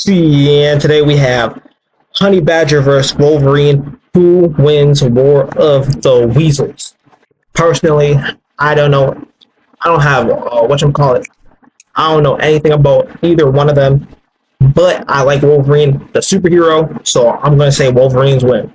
And today we have Honey Badger versus Wolverine. Who wins War of the Weasels? Personally, I don't know. I don't have whatchamacallit. I don't know anything about either one of them, but I like Wolverine, the superhero, so I'm going to say Wolverine's win.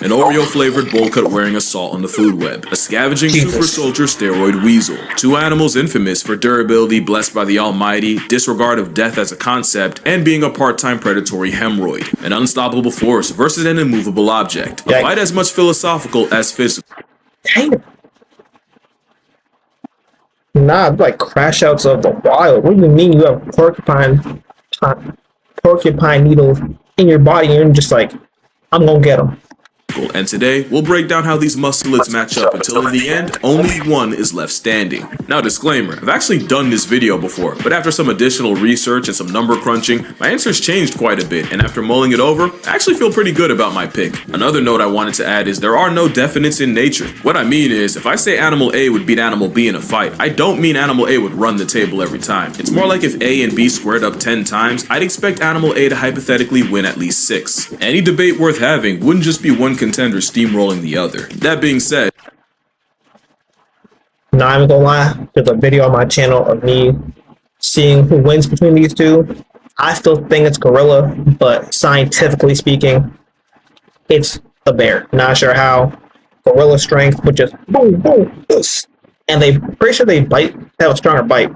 An Oreo-flavored bowl cut wearing assault on the food web. A scavenging super soldier steroid weasel. Two animals infamous for durability blessed by the almighty, disregard of death as a concept, and being a part-time predatory hemorrhoid. An unstoppable force versus an immovable object. A fight as much philosophical as physical. Damn. Nah, like crash outs of the wild. What do you mean you have porcupine needles in your body and you're just like, I'm gonna get them. And today, we'll break down how these musclets match up until in the end, only one is left standing. Now disclaimer, I've actually done this video before, but after some additional research and some number crunching, my answers changed quite a bit, and after mulling it over, I actually feel pretty good about my pick. Another note I wanted to add is there are no definites in nature. What I mean is, if I say animal A would beat animal B in a fight, I don't mean animal A would run the table every time. It's more like if A and B squared up 10 times, I'd expect animal A to hypothetically win at least 6. Any debate worth having wouldn't just be one contender steamrolling the other. That being said, not even gonna lie, there's a video on my channel of me seeing who wins between these two. I still think it's gorilla, but scientifically speaking, it's the bear. Not sure how. Gorilla strength, but just boom, boom, this. And they pretty sure they have a stronger bite.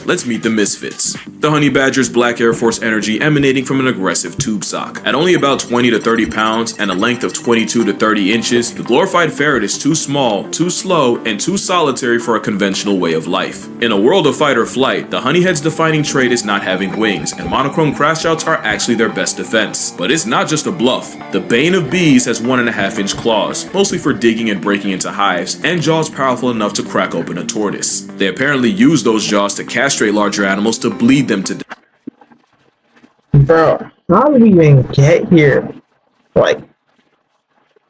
let's meet the misfits. The Honey Badger's black Air Force energy emanating from an aggressive tube sock. At only about 20 to 30 pounds and a length of 22 to 30 inches, the glorified ferret is too small, too slow, and too solitary for a conventional way of life. In a world of fight or flight, the Honeyhead's defining trait is not having wings, and monochrome crashouts are actually their best defense. But it's not just a bluff. The bane of bees has 1.5-inch claws, mostly for digging and breaking into hives, and jaws powerful enough to crack open a tortoise. They apparently use those jaws to castrate larger animals to bleed them to death. Bro, how did we even get here? Like,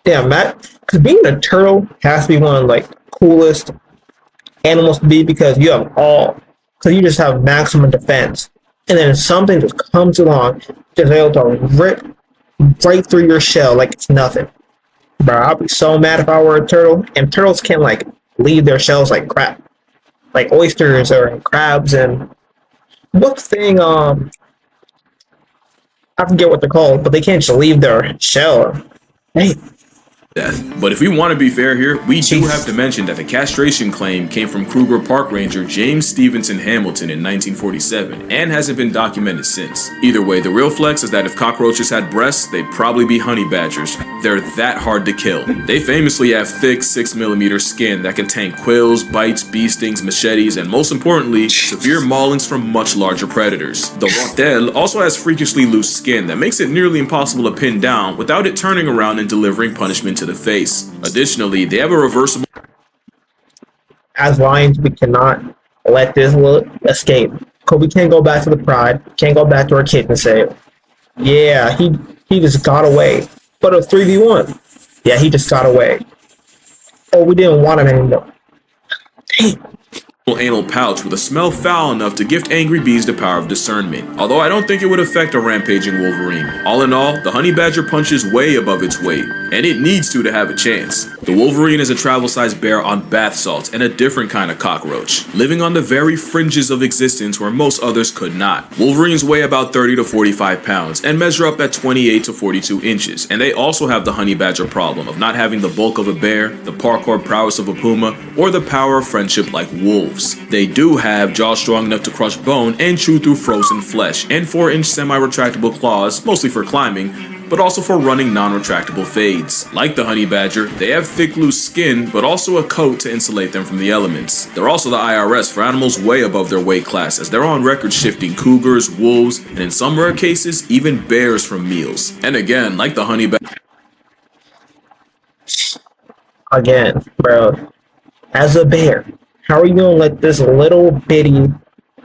damn, because being a turtle has to be one of like coolest animals to be because you just have maximum defense, and then something just comes along, just able to rip right through your shell like it's nothing. Bro, I'd be so mad if I were a turtle, and turtles can't like leave their shells like crap, like oysters or crabs and what thing I forget what they're called, but they can't just leave their shell. Hey. But if we want to be fair here, we do have to mention that the castration claim came from Kruger Park Ranger James Stevenson Hamilton in 1947 and hasn't been documented since. Either way, the real flex is that if cockroaches had breasts, they'd probably be honey badgers. They're that hard to kill. They famously have thick 6mm skin that can tank quills, bites, bee stings, machetes, and most importantly, severe maulings from much larger predators. The rotel also has freakishly loose skin that makes it nearly impossible to pin down without it turning around and delivering punishment to the face. Additionally, they have a reversible... As lions, we cannot let this escape. Because we can't go back to the pride, can't go back to our kid and say, yeah, he just got away. But a 3v1. Yeah, he just got away. Oh, we didn't want him anymore. Dang. Anal pouch with a smell foul enough to gift angry bees the power of discernment, although I don't think it would affect a rampaging Wolverine. All in all, the Honey Badger punches way above its weight, and it needs to have a chance. The Wolverine is a travel-sized bear on bath salts and a different kind of cockroach, living on the very fringes of existence where most others could not. Wolverines weigh about 30 to 45 pounds and measure up at 28 to 42 inches, and they also have the Honey Badger problem of not having the bulk of a bear, the parkour prowess of a puma, or the power of friendship like wolves. They do have jaws strong enough to crush bone and chew through frozen flesh, and 4-inch semi-retractable claws, mostly for climbing, but also for running non-retractable fades. Like the Honey Badger, they have thick loose skin, but also a coat to insulate them from the elements. They're also the IRS for animals way above their weight class, as they're on record shifting cougars, wolves, and in some rare cases, even bears from meals. And again, like the Honey Badger... Again, bro, as a bear, how are you gonna let this little bitty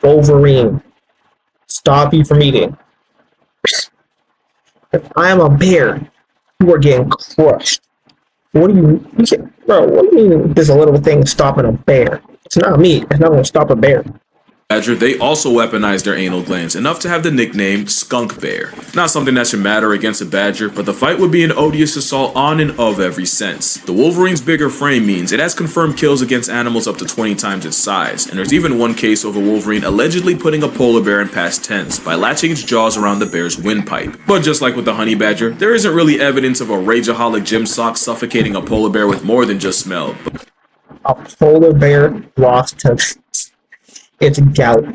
Wolverine stop you from eating? If I am a bear, you are getting crushed. What do you mean there's a little thing stopping a bear? It's not me. It's not gonna stop a bear. Badger, they also weaponize their anal glands enough to have the nickname skunk bear. Not something that should matter against a badger, but the fight would be an odious assault on and of every sense. The Wolverine's bigger frame means it has confirmed kills against animals up to 20 times its size, and there's even one case of a Wolverine allegedly putting a polar bear in past tense by latching its jaws around the bear's windpipe. But just like with the honey badger, there isn't really evidence of a rageaholic gym sock suffocating a polar bear with more than just smell. A polar bear lost to its gout.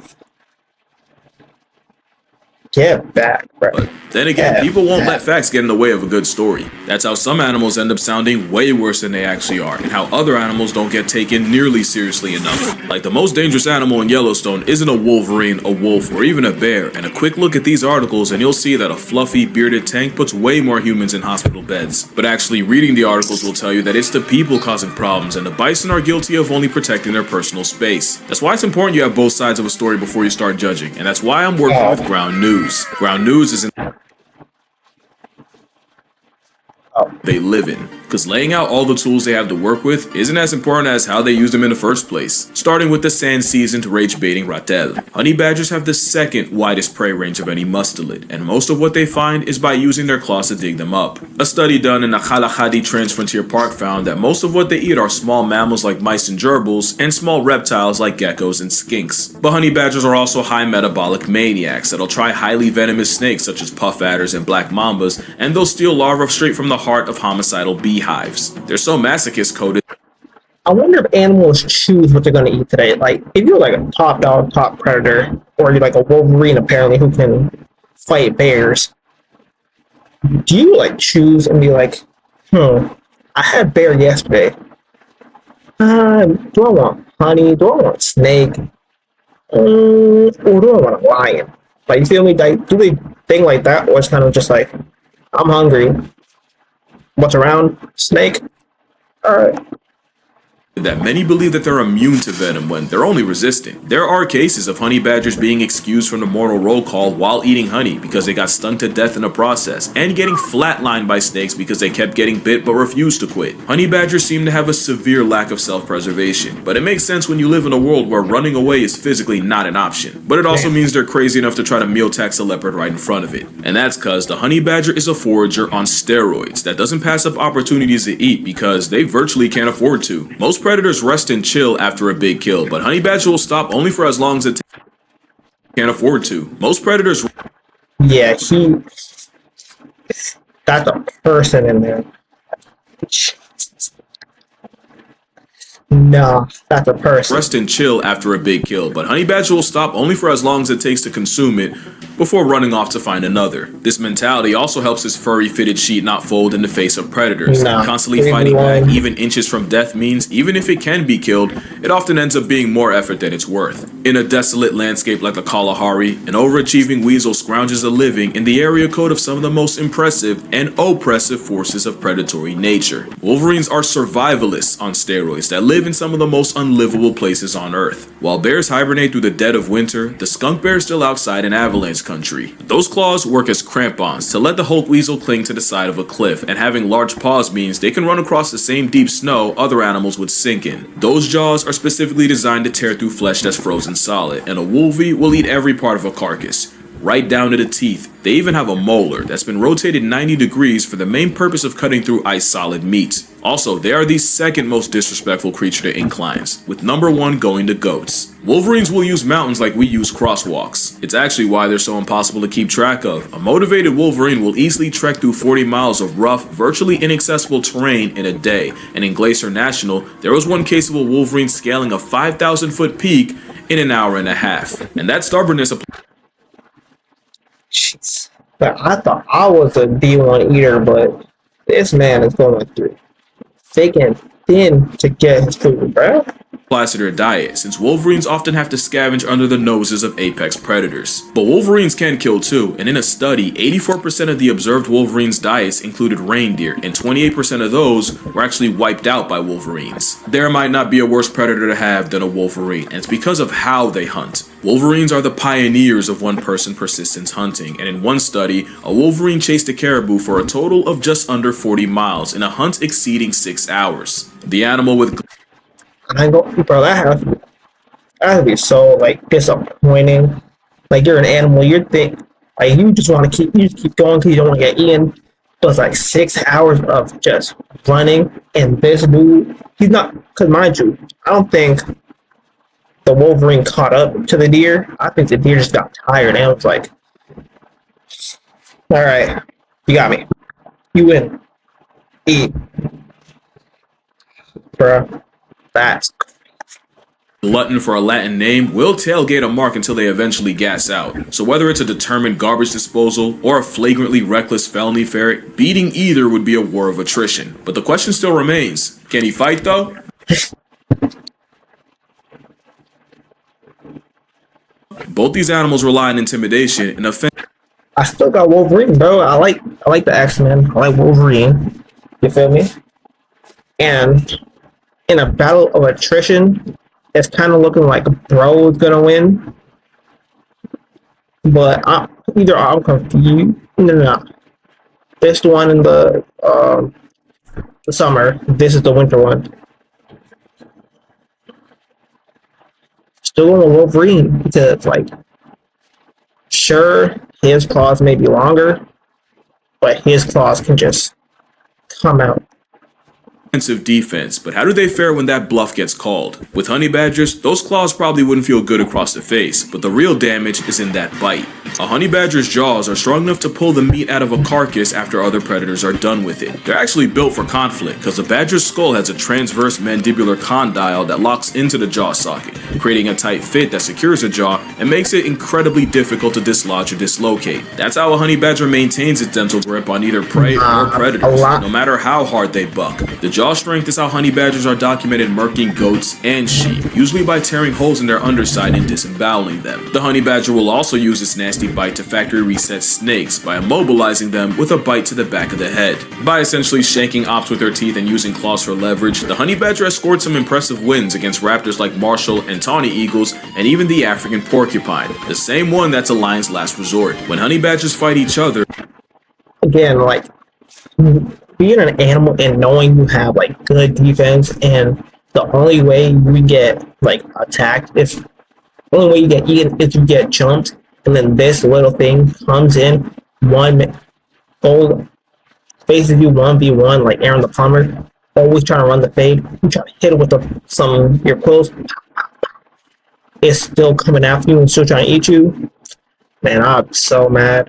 Get back, bro. But then again, people won't let facts get in the way of a good story. That's how some animals end up sounding way worse than they actually are, and how other animals don't get taken nearly seriously enough. Like the most dangerous animal in Yellowstone isn't a wolverine, a wolf, or even a bear, and a quick look at these articles and you'll see that a fluffy, bearded tank puts way more humans in hospital beds. But actually reading the articles will tell you that it's the people causing problems, and the bison are guilty of only protecting their personal space. That's why it's important you have both sides of a story before you start judging, and that's why I'm working with Ground News. Ground News isn't they live in, because laying out all the tools they have to work with isn't as important as how they use them in the first place. Starting with the sand-seasoned rage-baiting ratel. Honey badgers have the second widest prey range of any mustelid, and most of what they find is by using their claws to dig them up. A study done in the Khalahadi Transfrontier Park found that most of what they eat are small mammals like mice and gerbils, and small reptiles like geckos and skinks. But honey badgers are also high metabolic maniacs that'll try highly venomous snakes such as puff adders and black mambas, and they'll steal larvae straight from the heart of homicidal beehives. They're so masochist coded. I wonder if animals choose what they're going to eat today. Like, if you're like a top dog, top predator, or you're like a Wolverine apparently who can fight bears, do you like choose and be like, I had bear yesterday. Do I want honey? Do I want snake? Or do I want a lion? Like, you feel me? Like, do they think like that, or it's kind of just like, I'm hungry. What's around? Snake? Alright. That many believe that they're immune to venom when they're only resistant. There are cases of honey badgers being excused from the mortal roll call while eating honey because they got stung to death in the process, and getting flatlined by snakes because they kept getting bit but refused to quit. Honey badgers seem to have a severe lack of self-preservation, but it makes sense when you live in a world where running away is physically not an option. But it also means they're crazy enough to try to meal tax a leopard right in front of it. And that's cause the honey badger is a forager on steroids that doesn't pass up opportunities to eat because they virtually can't afford to. Most predators rest and chill after a big kill, but honey badger will stop only for as long as it can't afford to. Most predators. Yeah, that's a person in there. Nah, that's a person. Rest and chill after a big kill, but honey badger will stop only for as long as it takes to consume it before running off to find another. This mentality also helps his furry fitted sheet not fold in the face of predators. Constantly fighting back even inches from death means even if it can be killed, it often ends up being more effort than it's worth. In a desolate landscape like the Kalahari, an overachieving weasel scrounges a living in the area code of some of the most impressive and oppressive forces of predatory nature. Wolverines are survivalists on steroids that live in some of the most unlivable places on Earth. While bears hibernate through the dead of winter, the skunk bear is still outside in avalanche country. Those claws work as crampons to let the Hulk weasel cling to the side of a cliff, and having large paws means they can run across the same deep snow other animals would sink in. Those jaws are specifically designed to tear through flesh that's frozen solid, and a wolvie will eat every part of a carcass, right down to the teeth. They even have a molar that's been rotated 90 degrees for the main purpose of cutting through ice-solid meat. Also, they are the second most disrespectful creature to inclines, with number 1 going to goats. Wolverines will use mountains like we use crosswalks. It's actually why they're so impossible to keep track of. A motivated Wolverine will easily trek through 40 miles of rough, virtually inaccessible terrain in a day, and in Glacier National, there was one case of a Wolverine scaling a 5,000-foot peak in an hour and a half. And that stubbornness Jeez. But I thought I was a D1 eater, but this man is going through thick and thin to get his food, bro. applies to their diet, since wolverines often have to scavenge under the noses of apex predators. But wolverines can kill too, and in a study, 84% of the observed wolverines' diets included reindeer, and 28% of those were actually wiped out by wolverines. There might not be a worse predator to have than a wolverine, and it's because of how they hunt. Wolverines are the pioneers of one-person persistence hunting, and in one study, a wolverine chased a caribou for a total of just under 40 miles in a hunt exceeding 6 hours. The animal with I ain't go, bro. That That would be so like disappointing. Like you're an animal, you're think like you just want to keep going because you don't want to get eaten. But it's like 6 hours of just running, and this dude, he's not. Because mind you, I don't think the Wolverine caught up to the deer. I think the deer just got tired and was like, "All right, you got me. You win. Eat, bruh." That's Glutton for a Latin name will tailgate a mark until they eventually gas out. So whether it's a determined garbage disposal or a flagrantly reckless felony ferret, beating either would be a war of attrition. But the question still remains, can he fight though? Both these animals rely on intimidation and offense. I still got Wolverine, bro. I like the X-Men. I like Wolverine. You feel me? And in a battle of attrition, it's kind of looking like Bro is gonna win. But I'm confused. No. This one in the summer. This is the winter one. Still going with Wolverine because like, sure, his claws may be longer, but his claws can just come out. Defense, but how do they fare when that bluff gets called? With honey badgers, those claws probably wouldn't feel good across the face, but the real damage is in that bite. A honey badger's jaws are strong enough to pull the meat out of a carcass after other predators are done with it. They're actually built for conflict because the badger's skull has a transverse mandibular condyle that locks into the jaw socket, creating a tight fit that secures the jaw and makes it incredibly difficult to dislodge or dislocate. That's how a honey badger maintains its dental grip on either prey or predators, no matter how hard they buck. The jaw strength is how honey badgers are documented murking goats and sheep, usually by tearing holes in their underside and disemboweling them. The honey badger will also use its nasty bite to factory reset snakes by immobilizing them with a bite to the back of the head. By essentially shanking ops with their teeth and using claws for leverage, the honey badger has scored some impressive wins against raptors like Marshall and tawny eagles, and even the African porcupine, the same one that's a lion's last resort. When honey badgers fight each other, again, like being an animal and knowing you have like good defense, and the only way you get like attacked is the only way you get eaten is you get jumped, and then this little thing comes in, one goal faces you 1v1 like Aaron the plumber, always trying to run the fade. You try to hit it with some your clothes, it's still coming after you and still trying to eat you. Man, I'm so mad.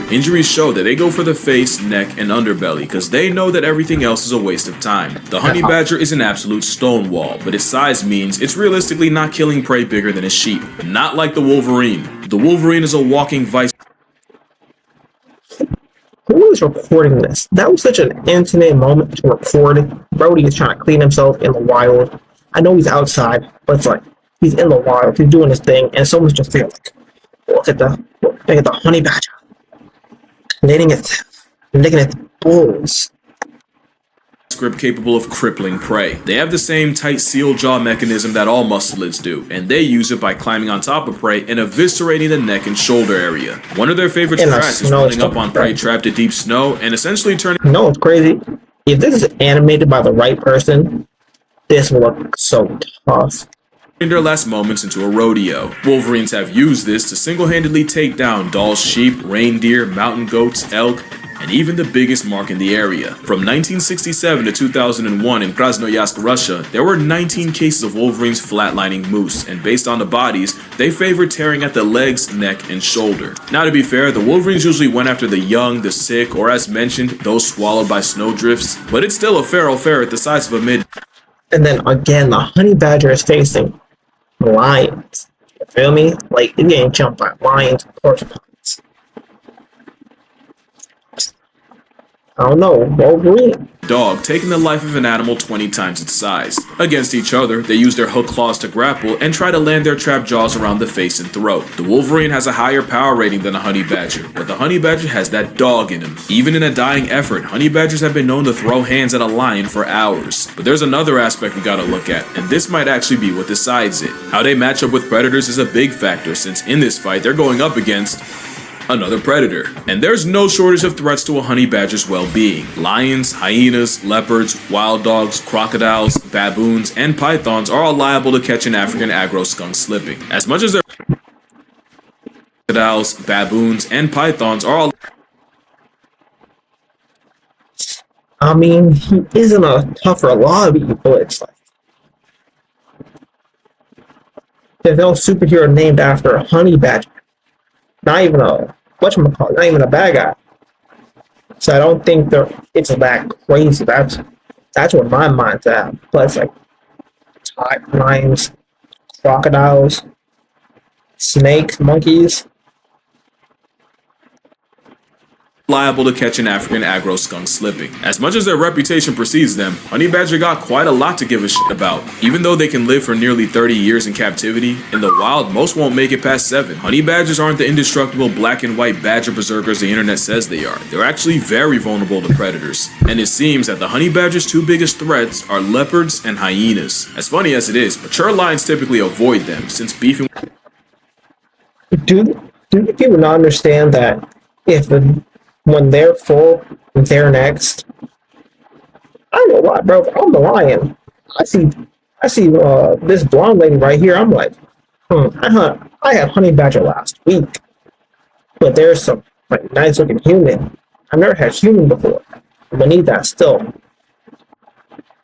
injuries show that they go for the face, neck, and underbelly because they know that everything else is a waste of time. The honey badger is an absolute stonewall, but its size means it's realistically not killing prey bigger than a sheep. Not like the Wolverine. The Wolverine is a walking vice. Who is recording this? That was such an intimate moment to record. Brody is trying to clean himself in the wild. I know he's outside, but it's like he's in the wild. He's doing his thing, and someone's just there like, look at the honey badger. Licking at the bulls. Grip capable of crippling prey. They have the same tight seal jaw mechanism that all mustelids do, and they use it by climbing on top of prey and eviscerating the neck and shoulder area. One of their favorite strats is running up on prey trapped in deep snow and essentially turning. No, it's crazy. If this is animated by the right person, this will look so tough. Their last moments into a rodeo. Wolverines have used this to single-handedly take down Dall's sheep, reindeer, mountain goats, elk, and even the biggest mark in the area. From 1967 to 2001 in Krasnoyarsk, Russia, there were 19 cases of Wolverine's flatlining moose, and based on the bodies, they favored tearing at the legs, neck, and shoulder. Now to be fair, the Wolverines usually went after the young, the sick, or as mentioned, those swallowed by snowdrifts, but it's still a feral ferret the size of a mid. And then again, the honey badger is facing lions. You feel me? Like, it getting jumped by lions and porcupines. I don't know, Wolverine. Dog taking the life of an animal 20 times its size. Against each other, they use their hook claws to grapple and try to land their trapped jaws around the face and throat. The Wolverine has a higher power rating than a honey badger, but the honey badger has that dog in him. Even in a dying effort, honey badgers have been known to throw hands at a lion for hours. But there's another aspect we gotta look at, and this might actually be what decides it. How they match up with predators is a big factor, since in this fight they're going up against another predator. And there's no shortage of threats to a honey badger's well-being. Lions, hyenas, leopards, wild dogs, crocodiles, baboons, and pythons are all liable to catch an African aggro skunk slipping. As much as their crocodiles, baboons, and pythons are all I mean, he isn't a tough for a lot of people. It's like there's no superhero named after a honey badger. Not even a whatchamacallit, not even a bad guy. So I don't think it's that crazy. That's what my mind's at. Plus, like lions, crocodiles, snakes, monkeys. liable to catch an African aggro skunk slipping. As much as their reputation precedes them, honey badger got quite a lot to give a shit about. Even though they can live for nearly 30 years in captivity, in the wild most won't make it past 7. Honey badgers aren't the indestructible black and white badger berserkers the internet says they are. They're actually very vulnerable to predators. And it seems that the honey badger's 2 biggest threats are leopards and hyenas. As funny as it is, mature lions typically avoid them since beefing. Do people not understand that when they're full, they're next? I know what, bro. I'm the lion. I see this blonde lady right here. I'm like, I had honey badger last week, but there's some like nice looking human. I've never had human before. I'm gonna need that still.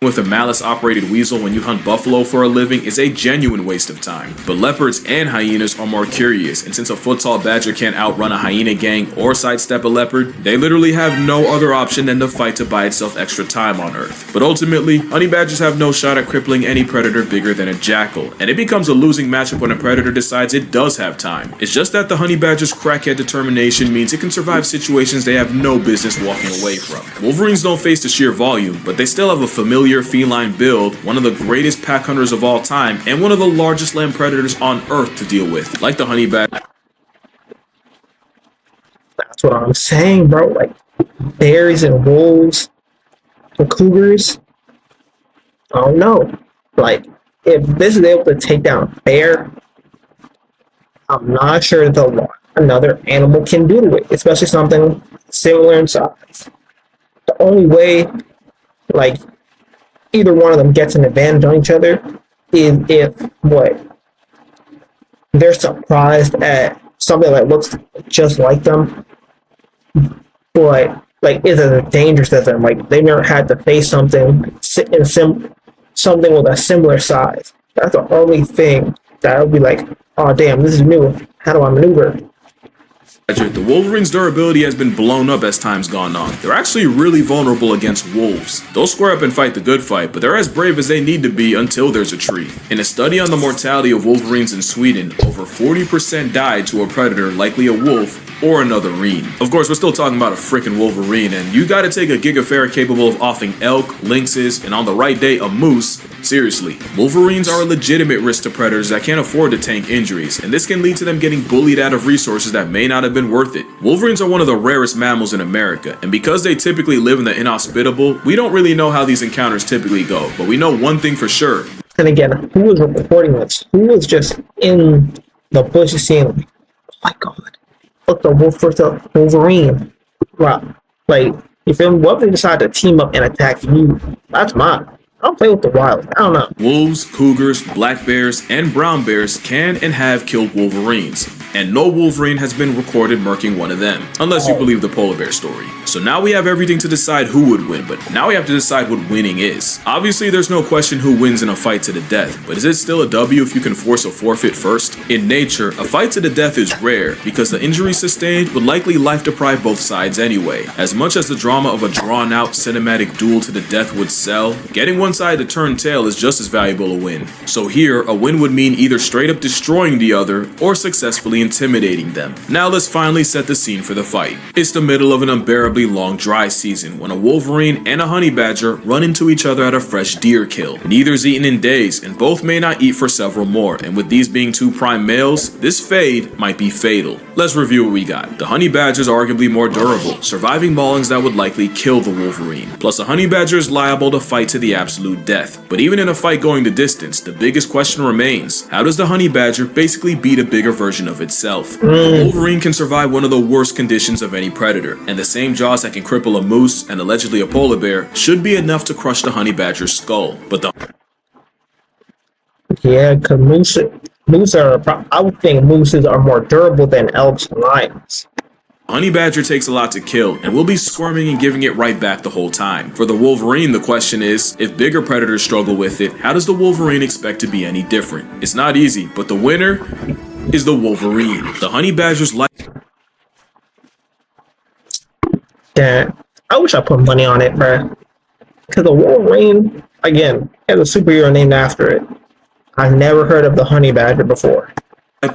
With a malice-operated weasel when you hunt buffalo for a living is a genuine waste of time. But leopards and hyenas are more curious, and since a foot-tall badger can't outrun a hyena gang or sidestep a leopard, they literally have no other option than to fight to buy itself extra time on Earth. But ultimately, honey badgers have no shot at crippling any predator bigger than a jackal, and it becomes a losing matchup when a predator decides it does have time. It's just that the honey badger's crackhead determination means it can survive situations they have no business walking away from. Wolverines don't face the sheer volume, but they still have a familiar feline build, one of the greatest pack hunters of all time, and one of the largest land predators on Earth to deal with, like the honey badger. That's what I'm saying, bro. Like bears and wolves and cougars. I don't know. Like if this is able to take down a bear, I'm not sure that another animal can do to it, especially something similar in size. The only way, like, either one of them gets an advantage on each other is if they're surprised at something that looks just like them, but like isn't as dangerous as them. Like they've never had to face something something with a similar size. That's the only thing that would be like, oh damn, this is new. How do I maneuver? The Wolverine's durability has been blown up as time's gone on. They're actually really vulnerable against wolves. They'll square up and fight the good fight, but they're as brave as they need to be until there's a tree. In a study on the mortality of Wolverines in Sweden, over 40% died to a predator, likely a wolf, or another reen. Of course, we're still talking about a frickin' Wolverine, and you gotta take a gigaferret capable of offing elk, lynxes, and on the right day, a moose. Seriously, Wolverines are a legitimate risk to predators that can't afford to tank injuries, and this can lead to them getting bullied out of resources that may not have been worth it. Wolverines are one of the rarest mammals in America, and because they typically live in the inhospitable, we don't really know how these encounters typically go, but we know one thing for sure. And again, who was reporting this? Who was just in the bushes seeing, like, oh my god, look, the wolf versus Wolverine. Wow. Like, if what if they decide to team up and attack you? That's mine. I'll play with the wild. I don't know. Wolves, cougars, black bears, and brown bears can and have killed Wolverines, and no Wolverine has been recorded murking one of them, unless you believe the polar bear story. So now we have everything to decide who would win, but now we have to decide what winning is. Obviously, there's no question who wins in a fight to the death, but is it still a W if you can force a forfeit first? In nature, a fight to the death is rare, because the injuries sustained would likely life-deprive both sides anyway. As much as the drama of a drawn-out cinematic duel to the death would sell, getting one side to turn tail is just as valuable a win. So here, a win would mean either straight up destroying the other, or successfully intimidating them. Now let's finally set the scene for the fight. It's the middle of an unbearably long dry season when a Wolverine and a honey badger run into each other at a fresh deer kill. Neither's eaten in days, and both may not eat for several more, and with these being 2 prime males, this fade might be fatal. Let's review what we got. The honey badger is arguably more durable, surviving maulings that would likely kill the Wolverine. Plus, a honey badger is liable to fight to the absolute death. But even in a fight going the distance, the biggest question remains: how does the honey badger basically beat a bigger version of itself? itself. The Wolverine can survive one of the worst conditions of any predator, and the same jaws that can cripple a moose and allegedly a polar bear should be enough to crush the honey badger's skull. But the Yeah, because moose are. I would think mooses are more durable than elks and lions. honey badger takes a lot to kill, and will be squirming and giving it right back the whole time. For the Wolverine, the question is, if bigger predators struggle with it, how does the Wolverine expect to be any different? It's not easy, but the winner is the Wolverine. The honey badger's life. Yeah, I wish I put money on it, bruh. Because the Wolverine, again, has a superhero named after it. I've never heard of the honey badger before.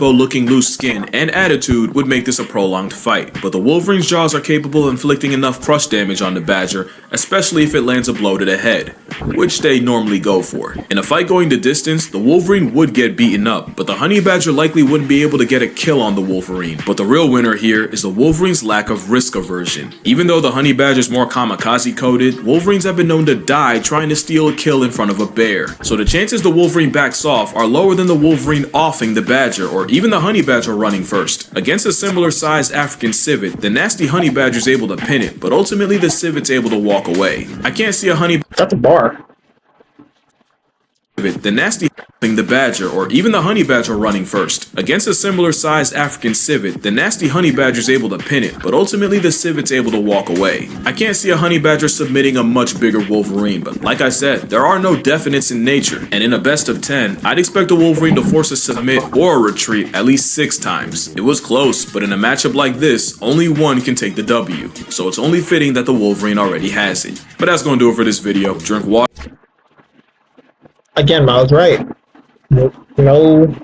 Looking loose skin and attitude would make this a prolonged fight, but the Wolverine's jaws are capable of inflicting enough crush damage on the badger, especially if it lands a blow to the head, which they normally go for. In a fight going the distance, the Wolverine would get beaten up, but the honey badger likely wouldn't be able to get a kill on the Wolverine. But the real winner here is the Wolverine's lack of risk aversion. Even though the honey badger is more kamikaze coded, Wolverines have been known to die trying to steal a kill in front of a bear. So the chances the Wolverine backs off are lower than the Wolverine offing the badger, or even the honey badger running first. Against a similar sized African civet, the nasty honey badger is able to pin it, but ultimately the civet's able to walk away. I can't see a honey That's a bar. the nasty the badger, or even the honey badger running first. Against a similar sized African civet, the nasty honey badger is able to pin it, but ultimately the civet's able to walk away. I can't see a honey badger submitting a much bigger Wolverine, but like I said, there are no definites in nature, and in a best of 10, I'd expect a Wolverine to force a submit or a retreat at least 6 times. It was close, but in a matchup like this, only one can take the W, so it's only fitting that the Wolverine already has it. But that's gonna do it for this video. Drink water. Again, Miles right. No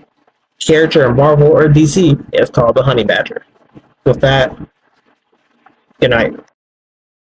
character in Marvel or DC is called the honey badger. With that, good night.